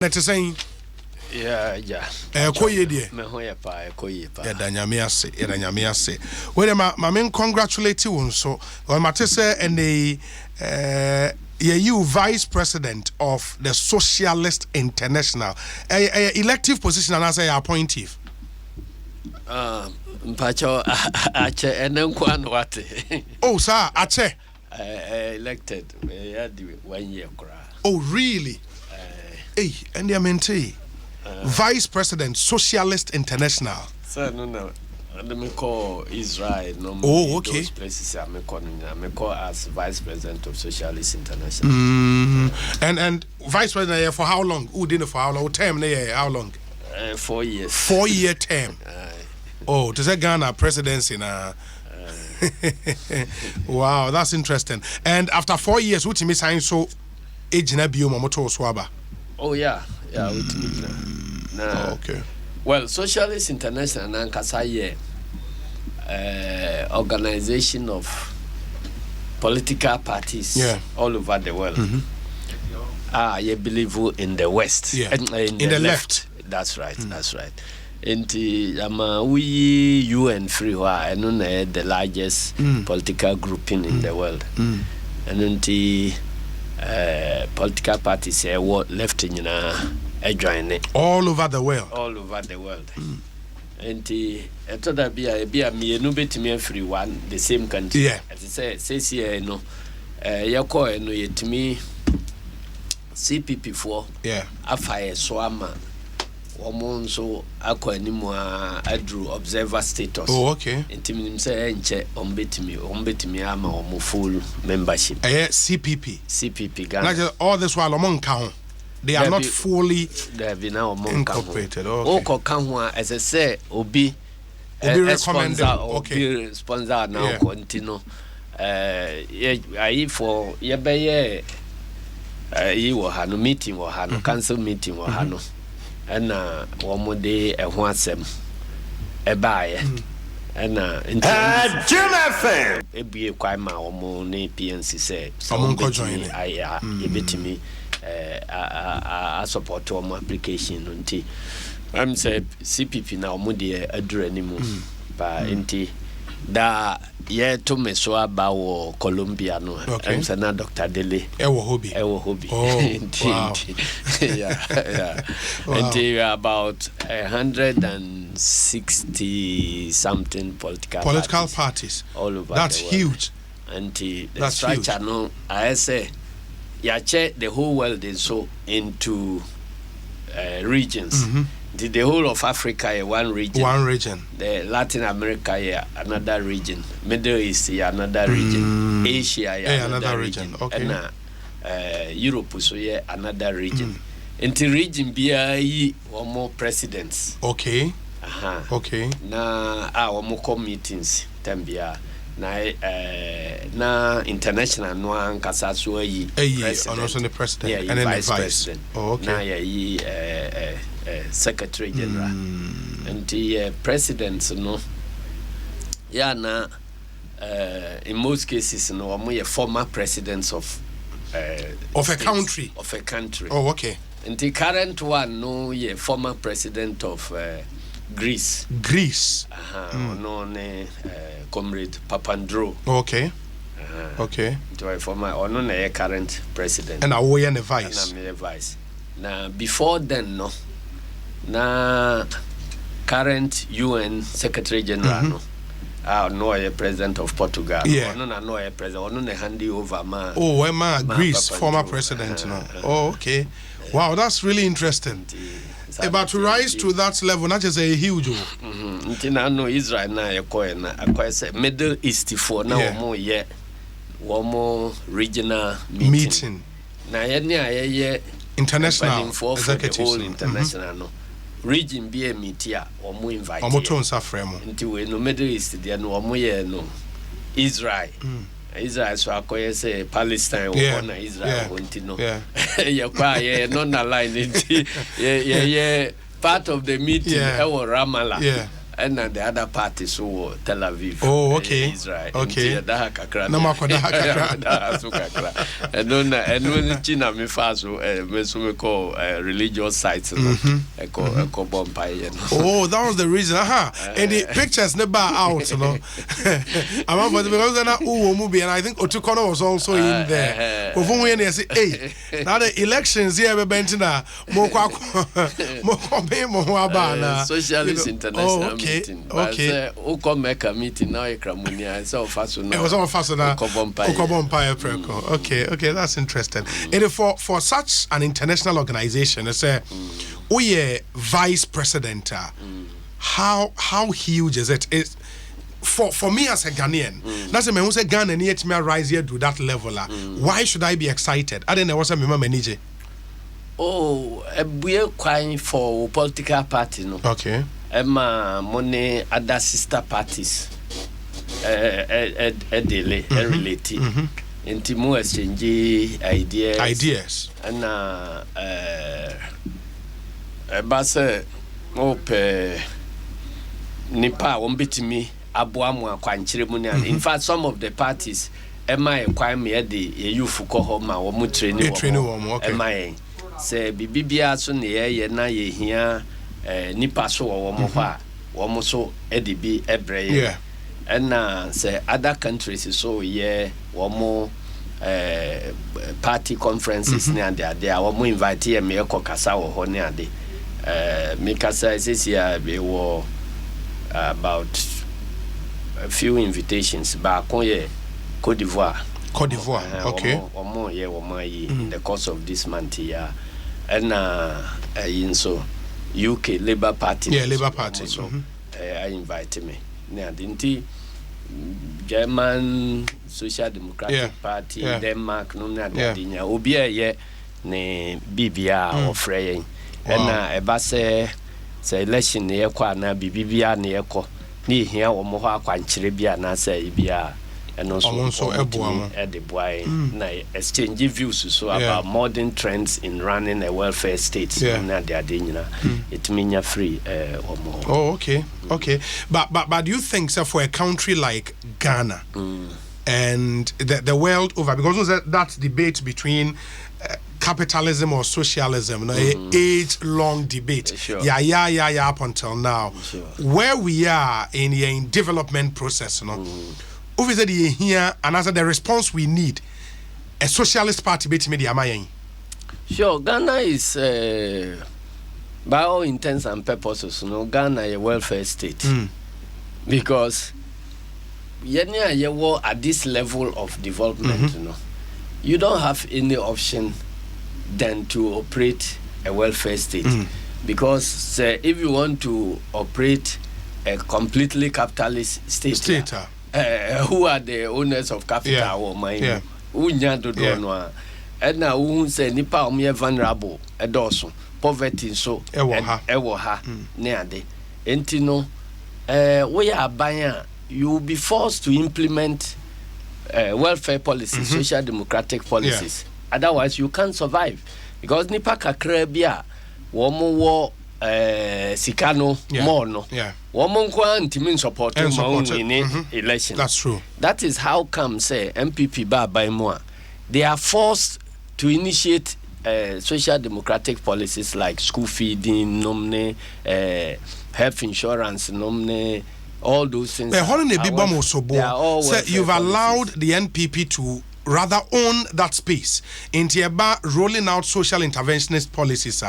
Let's say, yeah. Koye dear. Me hoye pa, koye pa. Edanyamia say. Well, my main congratulate you on so. Well, Matisse and the you vice president of the Socialist International. Elective position and as a appointee. Mpacho ache enenkwano wate. Oh, sir, ache. Elected 1 year cry. Oh, really? Hey, and the mentee. Vice President, Socialist International. So no. Let me call Israel. No more. Oh, okay. Those places I call as Vice President of Socialist International. And Vice President for how long? Who did it for how long? Term how long? 4 years. 4-year term. Oh, to say Ghana presidency now. Wow, that's interesting. And after 4 years, what you sign so age na bio mamoto swaba. Oh yeah, with me now. Oh, okay. Well, Socialist International nankasa ye organization of political parties all over the world. You believe in the West. Yeah. In the left. That's right. That's right. Inti we UN free the largest political grouping in the world. And inti political parties left in join it. All over the world. All over the world. Inti etoda bia me no betimi free one the same country. Yeah. As I say here no yako no yetimi CPP4. Yeah. Afaye swama so akwanimwa adru observer status. Oh, okay. Intimin say enche ombetimi ama full membership. CPP Ghana. Not all this while among count. They are not fully incorporated. Okay. As I say, obi recommended. Okay. Sponsor now continue. I for yebeye meeting council meeting and one day a wansem a buyer and Jonathan it be a quite my PNC say someone could join I bit me a support to my application until I'm say CPP now mudi a anymore but inti da ye to me so about Colombia no I'm saying Dr. Dele ewo hobby wow. yeah wow. Until about 160 something political parties all over that's the world. Huge until the structure huge. No I say check the whole world is so into regions. The whole of Africa one region. The Latin America another region. Middle East another region. Asia another region. Okay. And Europe so another region. Into region be one more presidents. Okay. Okay. Na our more meetings tambia. Na international no ankasa so yi the president and then the vice president. Oh, okay. Na secretary general and the presidents no na in most cases no are former presidents of a country oh okay and the current one no former president of Greece no comrade Papandreou okay okay to former or no current president and I am the vice and I'm the vice now before then no na current UN Secretary General no no a president of Portugal no a president no handy over ma Greece former president no okay wow that's really interesting about to rise to that level not just a huge no Israel na akwa say Middle East for now more regional meeting na international executive international no region be a meetia or more invite into we no Middle East there no no Israel so akoye say Palestine or Israel continue non aligned part of the meeting Ramallah and then the other party so Tel Aviv. Oh, okay. Israel. Okay. No and when China me fast me call religious sites. Oh, that was the reason. And the pictures never out, you know. I'm because and I think Otukono was also in there. They say, hey, now the elections here Bentina Socialist International meeting. Okay. Uko make a meeting now Kramunia so fast now. It was all fast now. Okay, that's interesting. And for such an international organization, I say, vice president. How huge is it? It's for me as a Ghanaian, that's a man who said Ghana needs me rise here to that level. Why should I be excited? I didn't know what's a manager. Oh, we're crying for political party, no. Okay. Emma money other sister parties. Related. Into more exchange ideas. And Bassa Nipa won't beat me. Abuamu Kwanchiremuni. In fact, some of the parties, Emma Kwame the youth Kohoma or Mutreni, Emma say Bibia soon ye na ye here Nipa so or Moha, Womoso Edibi Ebre. And say other countries so Womo party conferences near there. They are more invited me Kokasa or Honeade. Mikasa says here we were about a few invitations back on Cote d'Ivoire, okay. In the course of this month here, and in so UK Labour Party. Labour Party. So I invited me. Now, didn't German Social Democratic Party, Denmark, no, Obia, ne Bibia or Frey, and a basse. Say election near Kwana Bibia near Ko near here or Moha Quanchiribia Nasa Ibia and also at the boy exchange views so about modern trends in running a welfare state. It means you're free or more. Oh, okay. But do you think so for a country like Ghana and the world over, because that debate between capitalism or socialism, age-long debate. Up until now. Where we are in development process, obviously here and as the response we need, a socialist party bit media. Sure, Ghana is by all intents and purposes, Ghana a welfare state because at this level of development, you don't have any option than to operate a welfare state because if you want to operate a completely capitalist state who are the owners of capital or money and now who say nipa vulnerable also poverty so near the entino we are buying you will be forced to implement welfare policies, social democratic policies. Otherwise, you can't survive because nipa kakra bia womo wo sikano more no womo nkwa ntimi support election. That's true. That is how come say MPP by more they are forced to initiate social democratic policies like school feeding, health insurance, all those things. So you've allowed the NPP to rather own that space into rolling out social interventionist policies.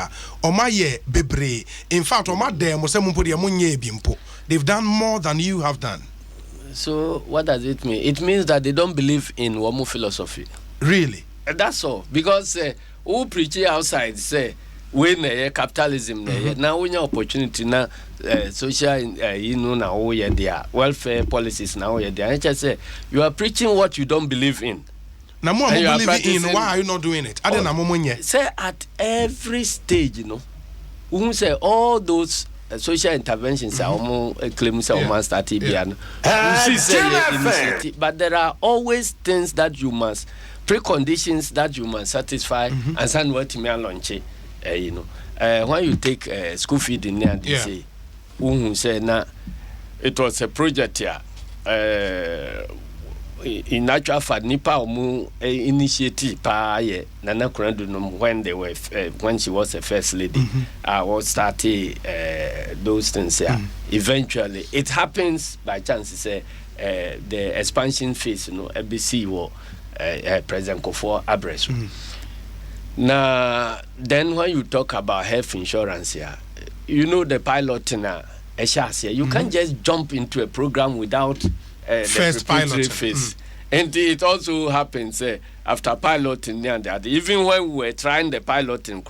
In fact, they've done more than you have done. So what does it mean? It means that they don't believe in Womu philosophy. Really? That's all. Because who preach outside say when capitalism now when your opportunity now social now there welfare policies now there. I just say you are preaching what you don't believe in. Now more believe in, why are you not doing it? Say at every stage, who say all those social interventions are claims started but there are always things that you must preconditions that you must satisfy and send what me launch when you take school feeding there they say who say na it was a project here. In actual fact, Nipa Omu initiative Nana Kurandunum when she was a first lady. I was starting those things here. Eventually, it happens by chance. Say the expansion phase, ABC or President Kufuor address. Now, then when you talk about health insurance here, the pilot now, you can't just jump into a program without first the phase. And it also happens after piloting, even when we were trying the piloting,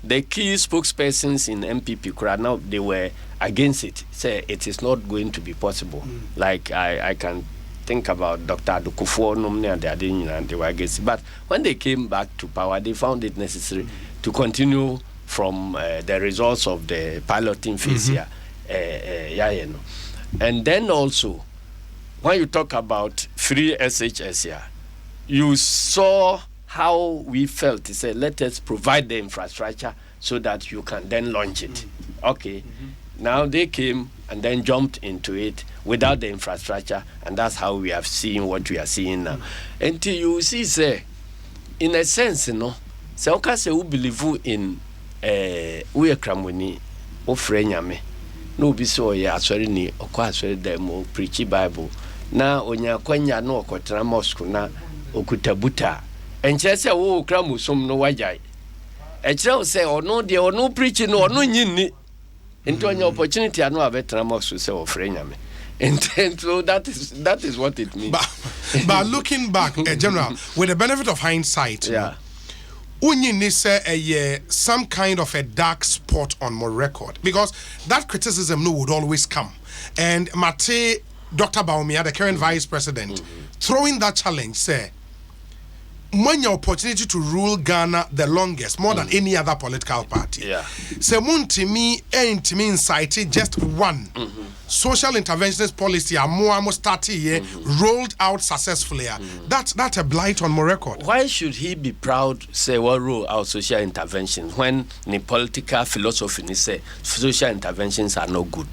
the key spokespersons in MPP, now they were against it. Say it is not going to be possible. Like I can think about Dr. Kufuor, and they were against it. But when they came back to power, they found it necessary to continue from the results of the piloting phase here. And then also, when you talk about free SHS here, you saw how we felt. He said, let us provide the infrastructure so that you can then launch it. Okay. Now they came and then jumped into it without the infrastructure, and that's how we have seen what we are seeing now. Until you see, say, in a sense, say, okay, say, who believe in we are Kramwini, or Frenyame. No, be so, yeah, sorry, ni, or quite sorry, them, preachy Bible. Na onya kwanya no okotra mosque na okutabuta enche se wo okra musum no wajai echire se ono de ono preach no ono nyinni enti onya opportunity anu abetra mosque se ofre nyame and so that is what it means. But looking back, General, with the benefit of hindsight, Unyini say some kind of a dark spot on my record, because that criticism would always come. And Mate Dr. Baumia, the current vice president, throwing that challenge, say, when your opportunity to rule Ghana the longest, more than any other political party, say, Muntimi ain't me incited just one social interventionist policy, a more started rolled out successfully. That's a blight on my record. Why should he be proud, say, what roll out social interventions when the political philosophy say social interventions are no good?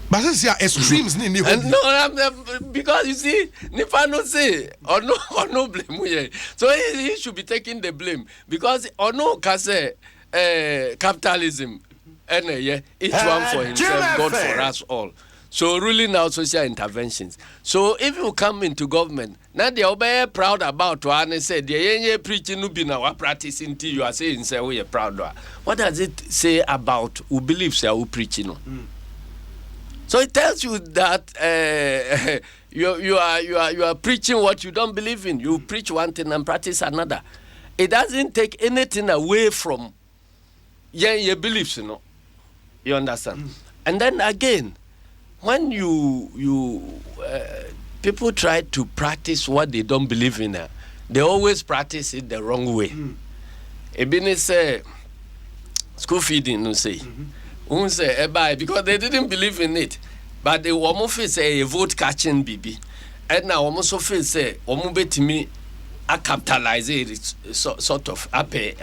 But this is extremes. No, because you see, Nipa no say or no blame. So he should be taking the blame because or no can say capitalism and each one for himself, God for us all. So ruling out social interventions. So if you come into government, now they are very proud about what and say the preaching no be now practice until you are saying say we are proud. What does it say about who believes they are preaching? So it tells you that you are preaching what you don't believe in. You preach one thing and practice another. It doesn't take anything away from your beliefs, You understand? And then again, when people try to practice what they don't believe in, they always practice it the wrong way. Ebini say school feeding, no say. Because they didn't believe in it, but the woman feel say a vote catching BB, and now almost feel say woman bet me I capitalize it sort of operating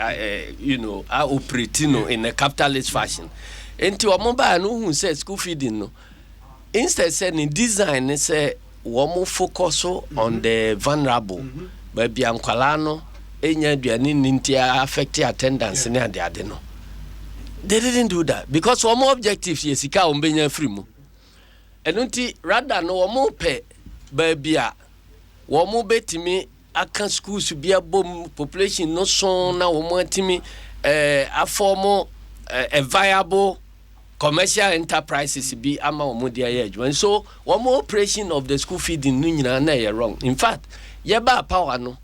in a capitalist fashion. Into a mobile who says school feeding no. Instead saying design say woman focus on the vulnerable, but bianqualano enya duani nintia affect attendance near the adeno. They didn't do that because one more objectives yes ika ombenya free mu enunti rather no one more pay babia one more betimi aka schools bia bom population no so na one more timi a formal a viable commercial enterprises be ama one dia yeju and so one more operation of the school feeding no nyina na ye wrong. In fact ye ba power no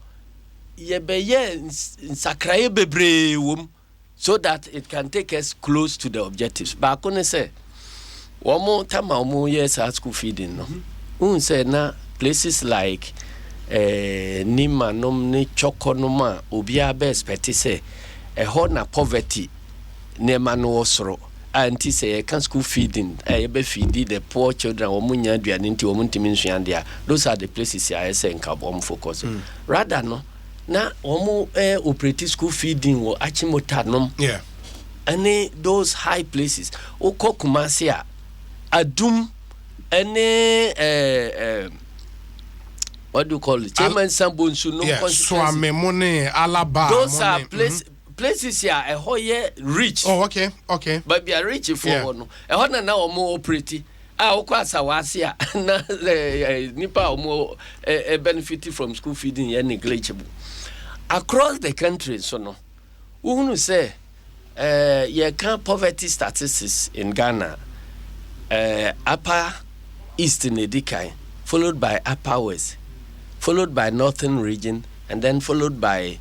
ye be ye sakraye bebre wom so that it can take us close to the objectives. But I couldn't say, one more time, yes, school feeding. No, say na places like Nima, Nomni, Chokonoma, Ubia, best petty say, a horna poverty, Nema no osro, and say a can school feeding, a be feeding the poor children, or Munya, and into Omuntiminsiandia. Those are the places I say in Kabom focus. Rather, no. Na omo operate school feeding or achimotanom. Yeah. And those high places. Oko Kumasia. adum any what do you call it? Chairman Sambunsu no Swame Mone Alaba. Those are places here a whole rich. Oh, okay. But be a rich for no. A hona now more pretty. Okwasa wasia na nipa more benefit from school feeding and negligible. Across the country, so no. Who say you can't poverty statistics in Ghana, upper east in Edikai, followed by upper west, followed by northern region, and then followed by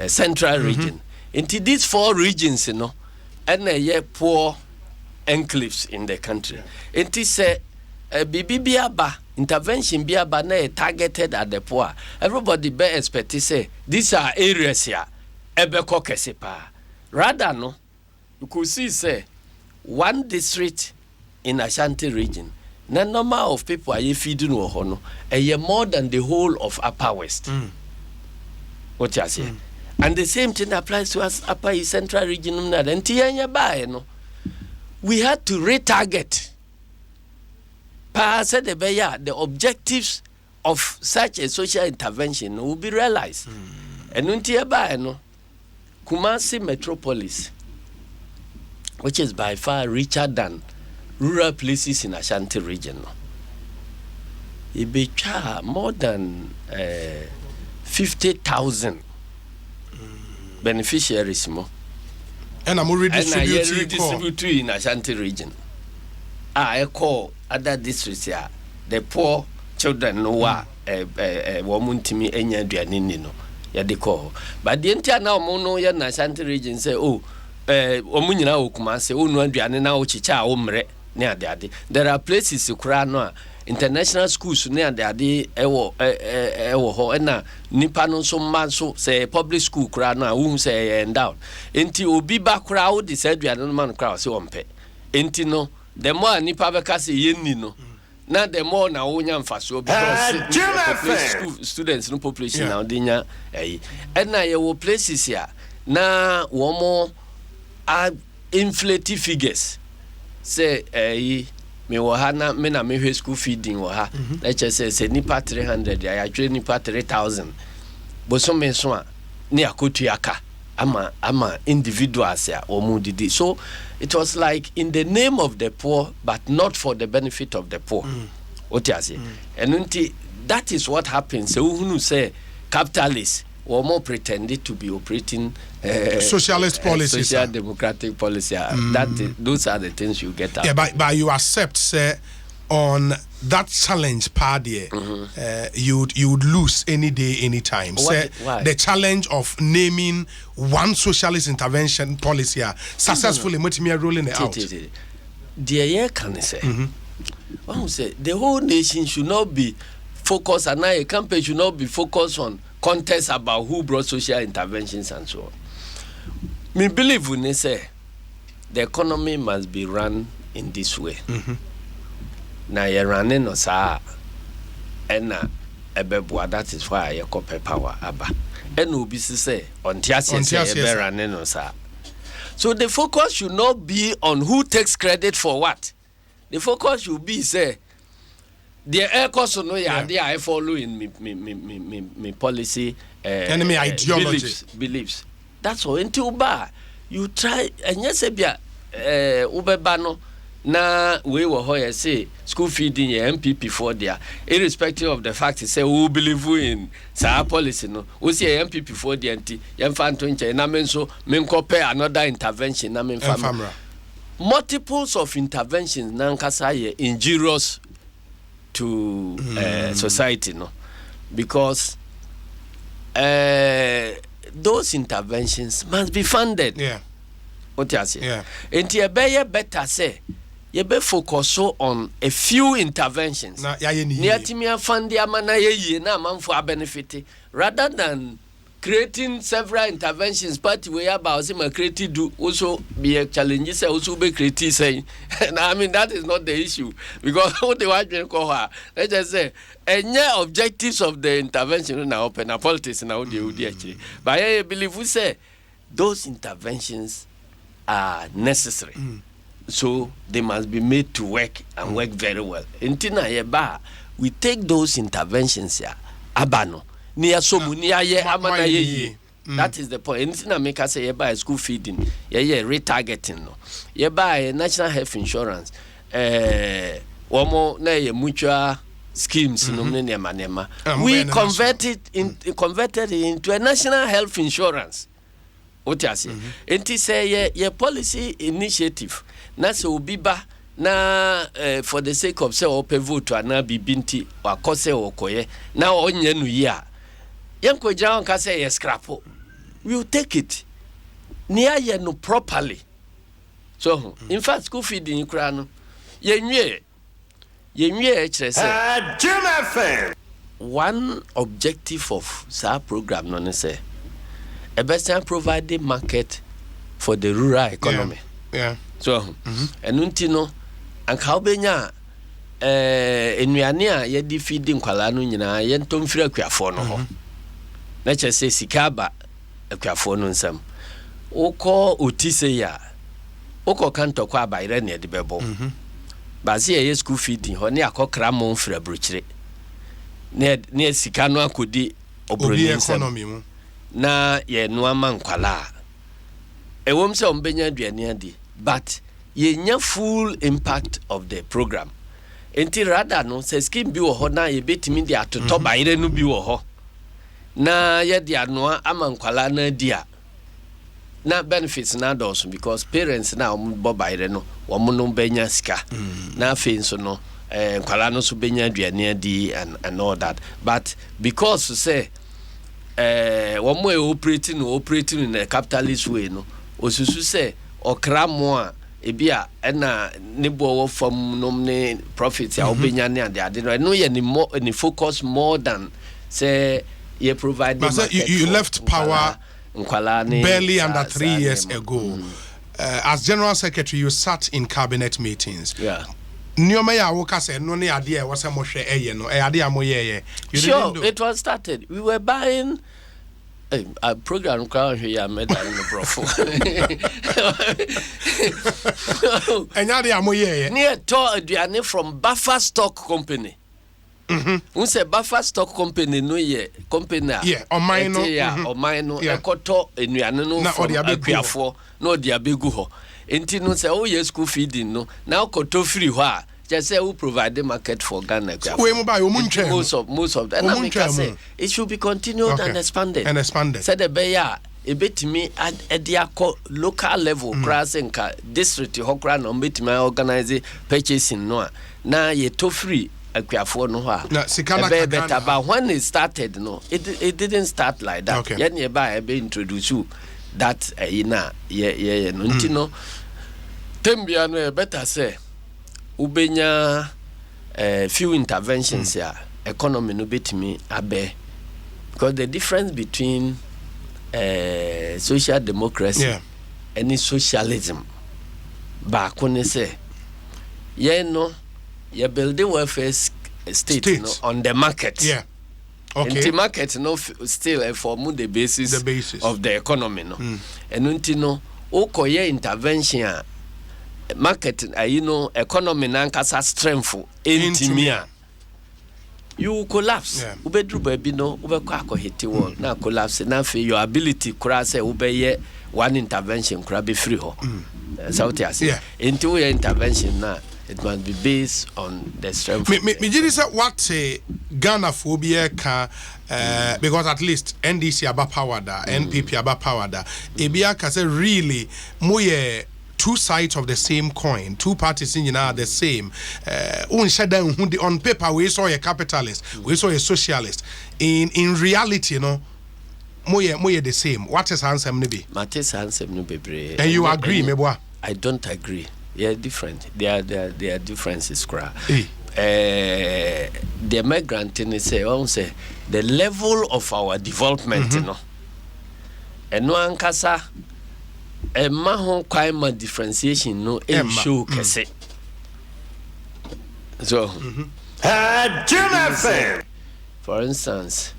central region. Into these 4 regions, you know, and a poor enclaves in the country. It is a bibiaba intervention biaba na targeted at the poor. Everybody be expect to say these are areas here. Ebeko kesepa. Rather no, you could see say one district in Ashanti region. The number of people are feeding no, more than the whole of Upper West. What you say? And the same thing applies to us Upper East Central region. We had to retarget the objectives of such a social intervention will be realized. And Kumasi Metropolis, which is by far richer than rural places in Ashanti region, it be more than 50,000 beneficiaries more. And I'm already redistributing in Ashanti region. I call other districts here. The poor children know what woman to me enya duane no. Ya de call. But the entire now mono ya na Ashanti region say omunyina okuma say no aduane na ochicha omre ne ade. There are places kura no international schools ne ade ewo ho na nipa no so man so say public school kura no who say endowed. Enti obi ba kura wo de say aduane no man kura say ompe. Enti no the more nipa beka say yenni no na the more na wonya mfaso because students no population now dinya and na ye places here na womo are inflated figures say me wo ha na me na me hwe school feeding wo ha let's just say nipa 300 ya actually nipa 3000 bo so me so a ne akotu aka ama individuals ya omudidi. So it was like in the name of the poor but not for the benefit of the poor. What you say? And that is what happens. So who say capitalists or more pretended to be operating socialist policy, social democratic policy. Those are the things you get out. Yeah, but you accept say on that challenge party you would lose any day, any time. Why? The challenge of naming one socialist intervention policy successfully rolling it out. The year can say one say the whole nation should not be focused, and a campaign should not be focused on contests about who brought social interventions and so on. Me believe when they say the economy must be run in this way. Na ye running no sa ena ebeboa, that is why ye copy power aba ena obi say on tiase say be running no sa. So the focus should not be on who takes credit for what. The focus should be say the air course no ya dey I follow in me policy enemy ideology beliefs. That's all. Until ba you try and yes bia ubeba no na we were here say school feeding MPP for there, irrespective of the fact say we believe in sa policy no we say MPP for there anti yem fan to nche na men so men compare another intervention na men famra multiples of interventions na nkasa ye injurious to society no, because those interventions must be funded. What you say? And you better say you be focus on a few interventions. Near timia fund the amana ye na man for benefit rather than creating several interventions. Party way about him creative do also be a challenge. Also be creative say. I mean that is not the issue, because what they want to call her. Let's just say any objectives of the intervention now open a politics now they would actually. But I believe we say those interventions are necessary. so they must be made to work and work very well. Intina yeba, we take those interventions ya abano niya somu niya ye amana ye. That is the point. Intina make us say yeba school feeding, ye retargeting no. Yeba national health insurance, womo na ye mutual schemes no nema. We converted it into a national health insurance. What you say? Enti say ye policy initiative. Na se obiba na for the sake of say open vote na bibinti wakose okoye na onye nu ya. Yanko jao nka say ye scrapo. We will take it. Near ye no properly. So in fact school feeding kra no ye nwie ekire say one objective of sa program no say a best providing market for the rural economy. Yeah. So enunti no anka obenya enuane a ye di feeding kwala no nyina ye ntomfiri akuafo no ho. Na che say sikaba akuafo no nsam. Oko otise ya. Oko kanto kwa abayre ne de bebo. Ba se ye school feeding ho ne akokra mo mfira brochire. Ne sika no akodi obroni economy mu. Na ye no ama nkwala. Ewom se ombenya aduane adi, but ye nya full impact of the program. Enti rather no se scheme bi wo ho na ye betimi dia atoto bayire no bi wo ho. Na ye dia no ama nkwala na dia. Na benefits na also because parents na bo bayire no wo no benya sika. Na fe nso no nkwala no so benya aduane adi and all that. But because say one way operating in a capitalist way no osusu say okra mo a ebia na nebo from nomne profits ya obenya ne ade no ye ni focus more than say you provide. But you left power barely under 3 years ago. As General Secretary, you sat in cabinet meetings. Yeah. Sure, it was started. We were buying a program crown here made in the profile. Near to from Buffer Stock Company. We say Buffer Stock Company no ye company. Yeah, or mine or mine no ekoto enuane no from Akuafo no dia begu ho. Enti no say oh yes school feeding no. Now koto free ho just say who provide the market for Ghana. Most of that. And I say it should be continued and expanded. Said the Beya a bit me at the local level, crossing district hokra no bit my organize purchasing no. Now ye to free a for no but when it started, no, it didn't start like that. Okay. Yet nearby I be introduce you that no ntino tembia no better say ubenya few interventions ya economy no betimi abe because the difference between social democracy and socialism ba ko say ye no ye build the welfare state no, on the market. Yeah. Okay. And the market no still form the basis of the economy no. And untino okoye intervention market economy nankasa strengthful intimia you collapse ubedru baby no ubekwa akohiti wall na collapse na fe your ability kura say ubeye one intervention kura be free ho South Asia into your intervention na it must be based on the strength. Me just say what Xenophobia can because at least NDC about power da NPP about power da ebia can say really moye two sides of the same coin, two parties in the same. On paper, we saw a capitalist, we saw a socialist. In reality, you know, moye the same. What is answer maybe? Matis answer maybe. And you agree, Meboa? I don't agree. They are different. They are differences. The migrant say the level of our development, you know, and no ankasa. A mahon kwai differentiation no show kese. So for instance,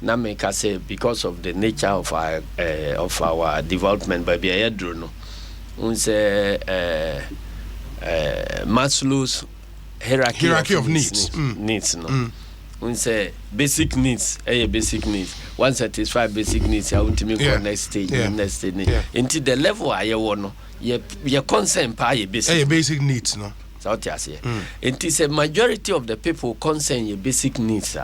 na make us say because of the nature of our development by be no. We say Maslow's hierarchy of needs. Needs, no. When say basic needs, basic needs. Once satisfy basic needs, I want to make next stage, next stage. Into the level I want, no, your concern pa your basic needs, no. So what you say? It is a majority of the people concern your basic needs.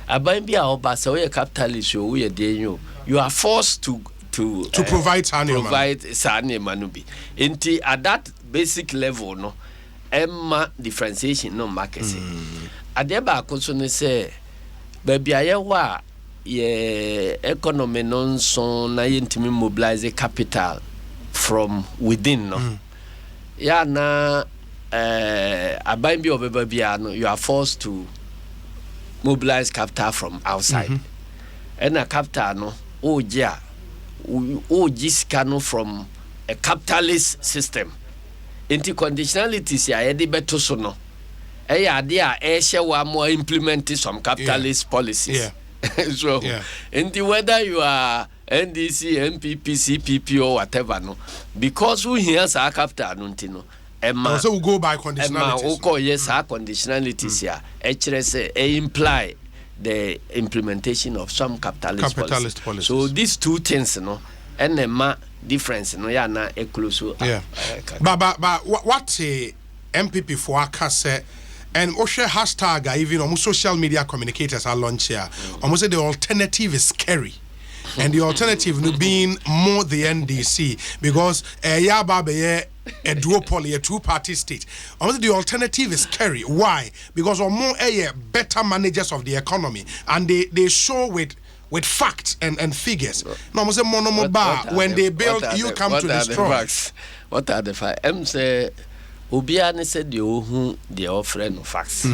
Abambi a obasa we capitalist we dey you are forced to provide sane manubi. Into at that basic level, no, emma differentiation no market. Adeba akoso say baby ayewa ye economy non so na yentimi mobilize capital from within, no. Ya na abambi obeba no, you are forced to mobilize capital from outside. And a capital no giscano from a capitalist system. Into conditionalities ya edi beto so no. More implementing some capitalist policies. So, into whether you are NDC, MPP, CPP, or whatever, no, because who hears our capital, no, so we go by conditionalities. Yes, our conditionalities here. HRS imply the implementation of some capitalist policies. So these two things, no, and the difference, no, ya na close. But what MPP for Akase? And Osha hashtag even almost social media communicators are launch here. Almost say the alternative is scary. And the alternative being more the NDC because a duopoly, a two-party state. Almost the alternative is scary. Why? Because or more better managers of the economy and they show with facts and figures. No, almost when they build, you come to destroy. What are the facts? Say Obiane said the offering of facts.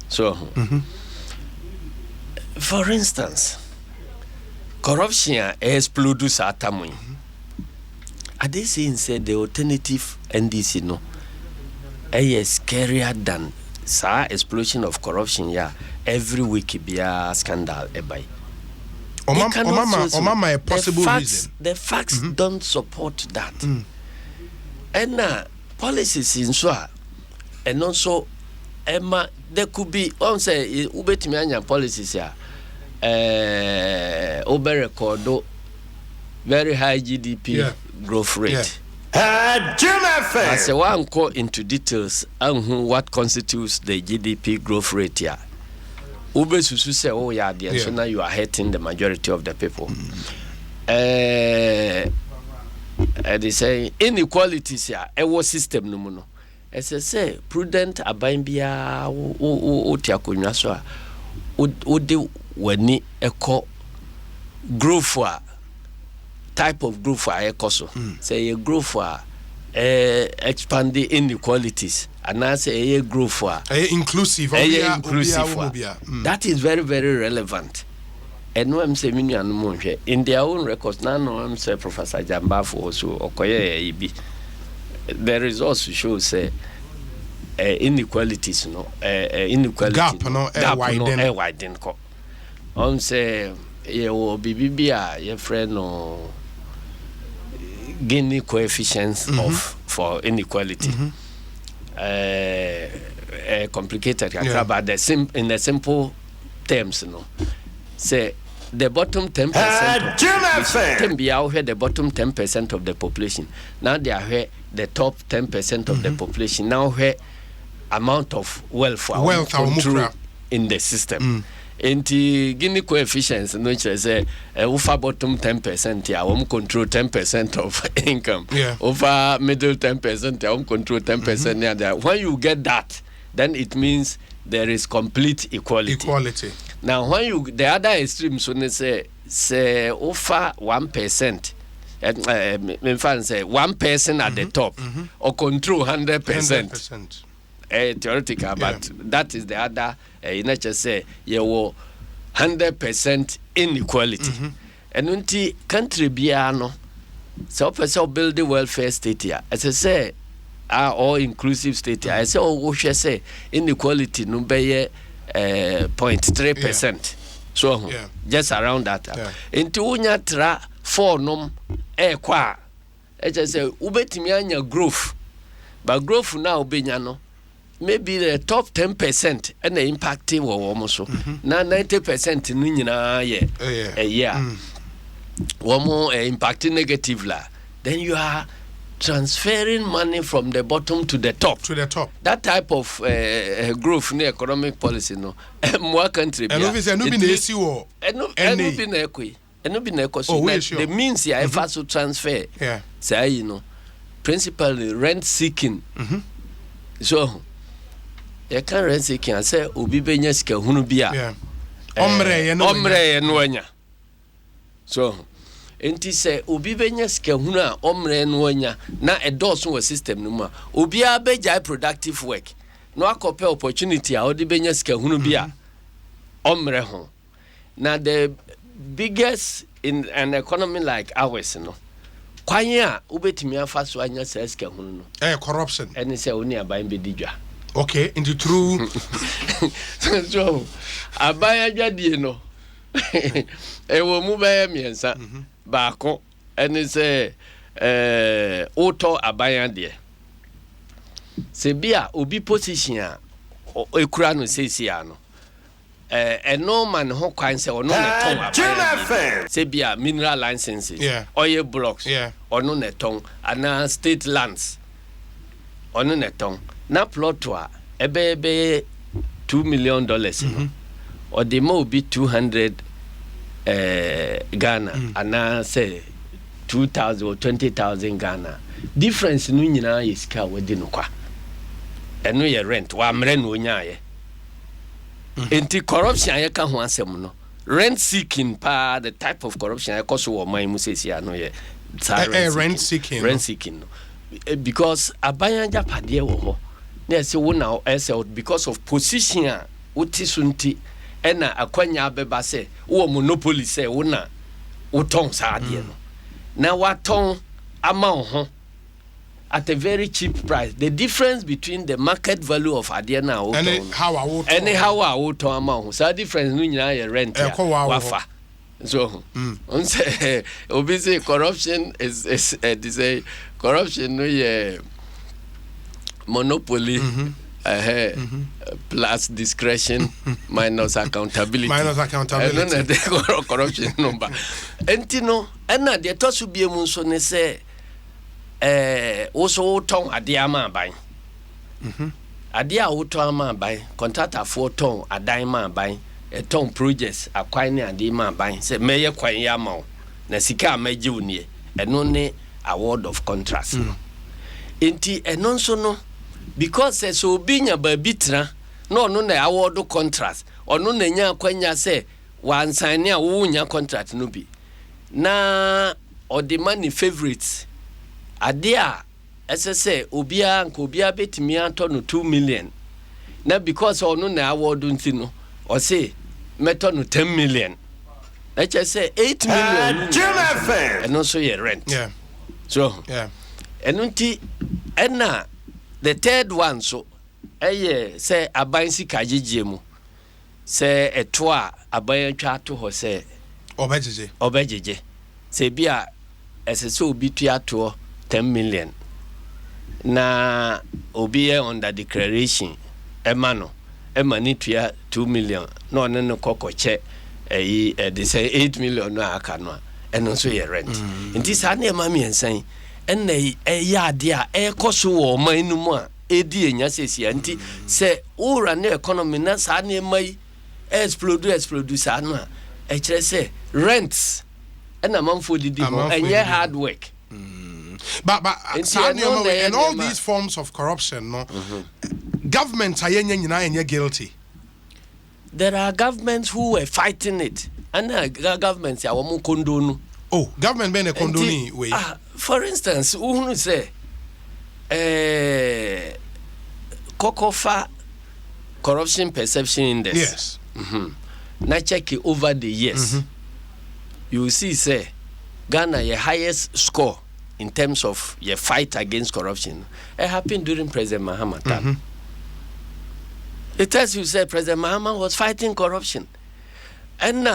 So, for instance, corruption explodes at Tamuin. Are they saying said the alternative NDC no? Is scarier than explosion of corruption? Yeah, every week be a scandal. Omama, a possible reason. The facts don't support that. And policies in so and also Emma there could be on say ubetimianya policies here over record very high GDP growth rate. As a one go into details on what constitutes the GDP growth rate here. Ube susu say oh yeah, so now you are hurting the majority of the people. They say inequalities here, a system no mono. As I say, prudent abambia o tiakonya so o de wani eco growth for type of growth for ecoso. Say a growth for expanding inequalities and I say a growth for inclusive. That is very, very relevant. And no, I'm saying in their own records, now I'm saying Professor Jambafo also Okoye the results show say inequalities inequality gap widen ko. On say ye bibia ye friend no Gini coefficients for inequality. Complicated but in the simple terms, no. Say the bottom 10% can be out here the bottom 10% of the population. Now they are here the top 10% of the population. Now here amount of wealth control in the system. And the Gini coefficients, no say over bottom 10%, yeah, control 10% of income. Over middle 10%, control 10%. Yeah, when you get that, then it means there is complete equality. Now, when you the other extremes, when they say over 1%, in fact, say 1% at the top, or control 100%. Theoretical, but that is the other. You know, just say you will 100% inequality. And when the country biano, so person build the welfare state here, as I say, all inclusive state here. I say, oh, we say inequality no be 0.3%. So just around that. Into unya tra 4 nom kwa. I just say ubetimi anya growth. but growth now benya no maybe the top 10% and the impact wo wo so na 90% no nyina ye wo impact negative la, then you are transferring money from the bottom to the top. That type of growth in economic policy no more country and obviously no be na esi wo no be na ekwe no be na ekwe the means ya ever so transfer say you know principally rent seeking so you can rent seeking and say obi benya sika hunu bia omre ye no anya so enti say obi benya sika hunu a omre no anya na edoso wo system no ma obi a beja productive work no akope opportunity a odi benya sika hunu bia omre ho na the biggest in an economy like ours no kwanya ubetimi afa so anya sika hunu no corruption eni say oni aban be didwa okay into true so aban adwadie no ewo mu ba miensa baako eni say auto aban de se bia obi position a ekura no sesia no no man ho kwan se ono ne ton aban se bia mineral licenses oil blocks ono ne ton ana state lands ono ne ton na plot wa ebe $2 million no or the mo be 200 Ghana ana say 2,000 or 20,000 Ghana difference no nyina is ka wadi no kwa eno ye rent wa mre no nya ye enti corruption ye ka ho asem no rent seeking pa the type of corruption ye koso wo man mu sesia no ye rent seeking no because abanya japade wo ho na se wo na because of position a wuti sunti ena akwanya abeba se wo monopoly se wo na woton sa ade no na waton ama ho at a very cheap price. The difference between the market value of ade na wo and how I would ama so difference no nyina ye rent wafa so on say obviously corruption is say corruption no ye monopoly plus discretion minus accountability and the corruption number entino na de to so bie mu so ne say wo so ton ade ama ban ade a wo ton ama ban contractor for ton adan ma ban ton projects akwan ne ade ma ban say meye kwan ya ma na sika amaji unie eno ne award of contracts enti eno so no because so binya ba bitra no na award contract ono na nya kwanya say wan sign a wo nya contract no bi na or the money favorites ade a say obia nko obia betimi ato no 2 million na because ono na award nti no o say meto no 10 million na che say 8 million and also your rent so enunti ena the third one so say abansi kajije mu say eto a aban twa to ho say obejeje say bia ese obi tua to 10 million na obi under declaration emani tua 2 million no no kokoche they say 8 million no aka no eno so ye rent nti sa na ema miensan ena ya de a ekoso wo man nu mu a edi enya sesia nti se ura na economy na sa na ema explode sa no a kire se rents ena manfo didi ho enye hard work but and all these forms of corruption no governments are yenye guilty. There are governments who were fighting it and governments are womu condone. Oh, government been a condone way. For instance, who say Kokofa corruption perception index. Yes. Na check it over the years. You see say Ghana your highest score in terms of your fight against corruption. It happened during President Mahama time. It tells you say President Mahama was fighting corruption. And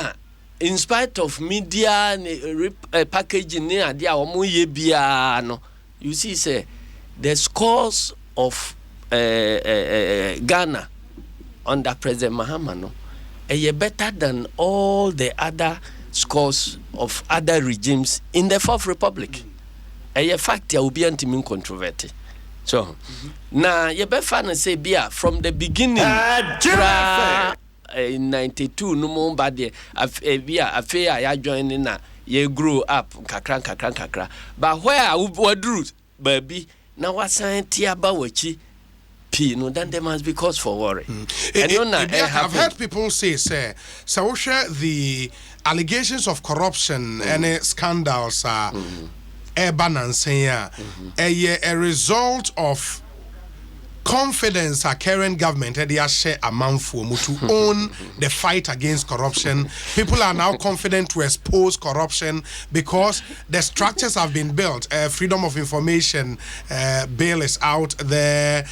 in spite of media packaging you see say the scores of Ghana under President Mahama no better than all the other scores of other regimes in the Fourth Republic. A fact ya ubi anti controversy. So now you be fan say bia from the beginning in 92 no more bad bia affair ya join na ye grow up kakra but where wadru baby na wasan tiaba wachi p no then there must be cause for worry. I've heard people say so share the allegations of corruption and scandals are urban and saying a result of confidence our current government they share amount for to own the fight against corruption. People are now confident to expose corruption because the structures have been built. Freedom of information bill is out there.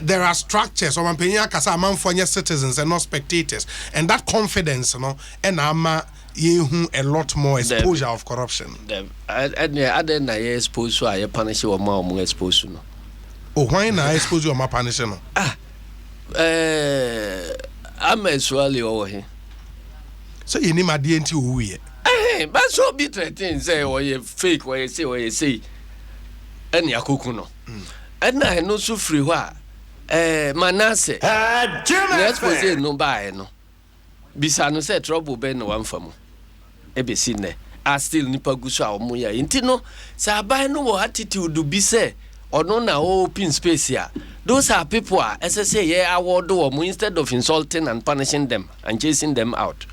There are structures or amount for citizens and not spectators, and that confidence, and a lot more exposure of corruption. And other na exposed so I punish or more exposed no. Oh, why not expose you my punishing? I'm a swally over here. So you need my DNT who ye? But so be threatened, say, or you fake, or you say, and Yakukuno. And I know so free wa. Manasse, let's say no buy no. Bisano said trouble ben one for me. Ebesine, I still nipa gusa or moya. Intino, sa buy no attitude to be say. Or no na open space here. Those are people as I say, yeah, I will do instead of insulting and punishing them and chasing them out.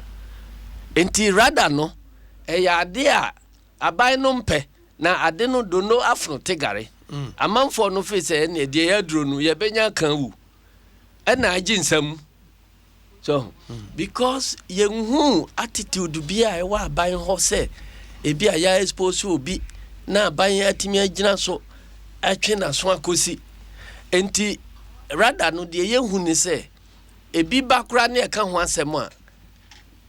Enti rather no, ya dia abai no mpe na ade no do no afro tegare. A man for no face any de ya drone ye benya kan wu. E na agi nsam. So because ye hu attitude bia e wa abai ho se e bia ya expose obi na abai atimi agina so atwena so akosi enti rather no de yehu ni say ebi bakura na eka ho asem a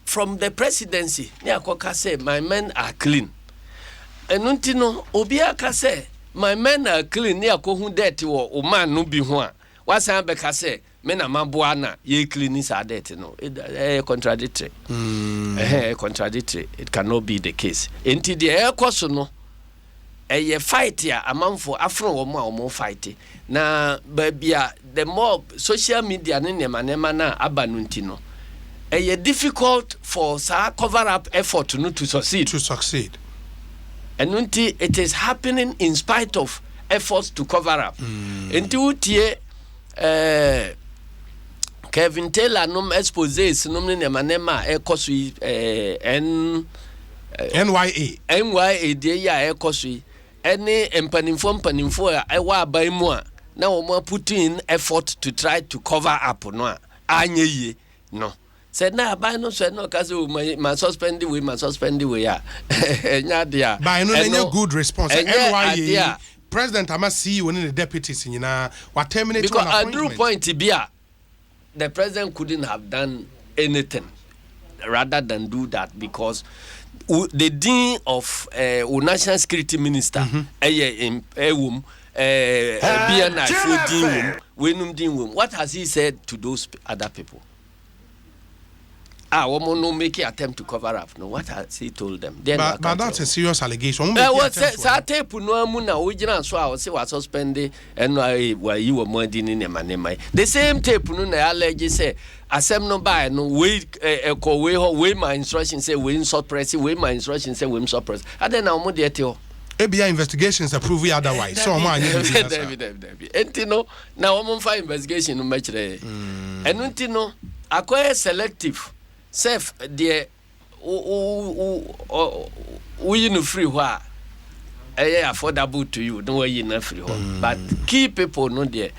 from the presidency ne akoka say my men are clean enunti no obi aka say my men are clean ne akohu dirty wo o man no bi ho a wasan beka say me na maboa na ye clean is dirty no contradictory contradictory. It cannot be the case enti de ekoso no a fight ya among for Afro or more fight. Na babia the more social media nema na abanuntino. A difficult for sa cover up effort to succeed. And until it is happening in spite of efforts to cover up. Until Kevin Taylor num exposes num nema ekosui NYA de ya ekosui any empanimfo a ewa aban mu a na wo put in effort to try to cover up no anyeye no said na aban no so no case my suspend the way ya enya dia by no good response NYA president ama see one the deputies nyina wa terminate because at the point bia the president couldn't have done anything rather than do that because the dean of national security minister what has he said to those other people? Woman no make an attempt to cover up. No, what has he told them? But that's a serious allegation. Tape no muna original so I say was suspended and why you were more in the the same tape no na allege say asem no buy no we my instruction say we suppress we my instruction say we suppress and then now mo dey tell ABI investigations approve otherwise so man entino na wo fa investigation no match there entino acquire selective self there we no free wha affordable to you no way na free but key people no there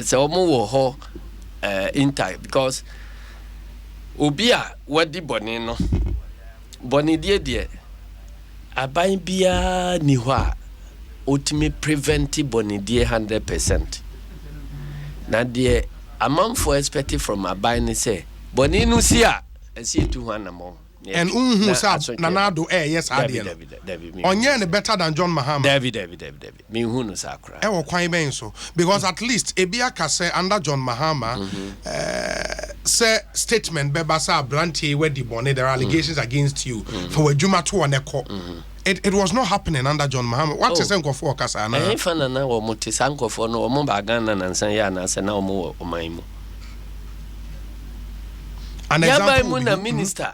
so mo wo ho inter because obia wadi boni no boni die aban bia ni ho a otimi prevent boni die 100% na the amount for expected from aban ni say boni no sia Asiedu Nketia and who sa Nanado yes David. onye better than John Mahama. David. Me who no sakra. E wo kwan ben so because at least ebia ka say under John Mahama say statement beba sa brantie we di bone there are allegations against you for adwuma to one ekọ. It was not happening under John Mahama. What is Nkofo kasa na? Eh fa na wo mutisa Nkofo no wo ba Ghana na nsan ya na se na wo mo oman mu. An example na minister